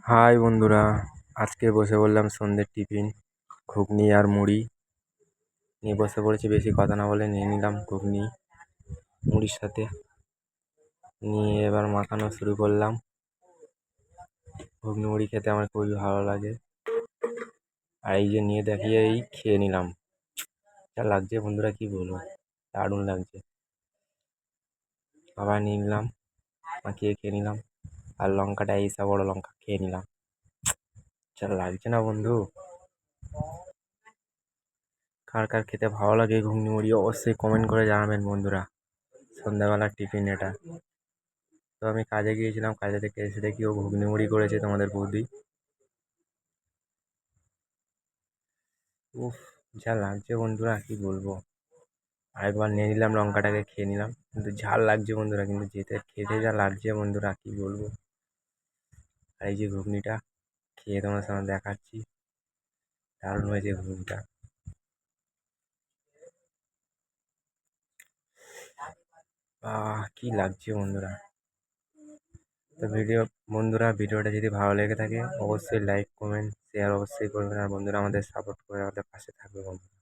High বন্ধুরা, আজকে বসে বললাম সন্ধ্যের টিফিন ঘুগনি আর মুড়ি নিয়ে বসে পড়েছি। বেশি কথা না বলে নিয়ে নিলাম ঘুগনি মুড়ির সাথে, নিয়ে এবার মাখানো শুরু করলাম। ঘুগনি মুড়ি খেতে আমার খুবই ভালো লাগে, আর এই যে নিয়ে দেখিয়ে এই খেয়ে নিলাম। যা লাগছে বন্ধুরা কি বলবো, দারুণ লাগছে। আবার নিয়ে নিলাম, মাখিয়ে খেয়ে নিলাম, আর লঙ্কাটা এইসব বড় লঙ্কা খেয়ে নিলাম। যা লাগছে না বন্ধু। কার কার খেতে ভালো লাগে ঘুগনি মুড়ি অবশ্যই কমেন্ট করে জানাবেন বন্ধুরা। সন্ধ্যাবেলার টিফিন এটা। তো আমি কাজে গিয়েছিলাম, কাজে থেকে এসে দেখি ও ঘুগনি মুড়ি করেছে তোমাদের বৌদি। উফ, যা লাগছে বন্ধুরা কি বলবো। আরেকবার নিয়ে নিলাম, লঙ্কাটাকে খেয়ে নিলাম, কিন্তু ঝাল লাগছে বন্ধুরা, কিন্তু যেতে খেতে যা লাগছে বন্ধুরা কি বলবো। আর এই যে ঘুগনিটা খেয়ে তোমার সামনে দেখাচ্ছি, দারুণ হয়েছে ঘুগনিটা। কি লাগছে বন্ধুরা। তো ভিডিওটা যদি ভালো লেগে থাকে অবশ্যই লাইক কমেন্ট শেয়ার অবশ্যই করবেন, আর বন্ধুরা আমাদের সাপোর্ট করে আমাদের পাশে থাকবে বন্ধুরা।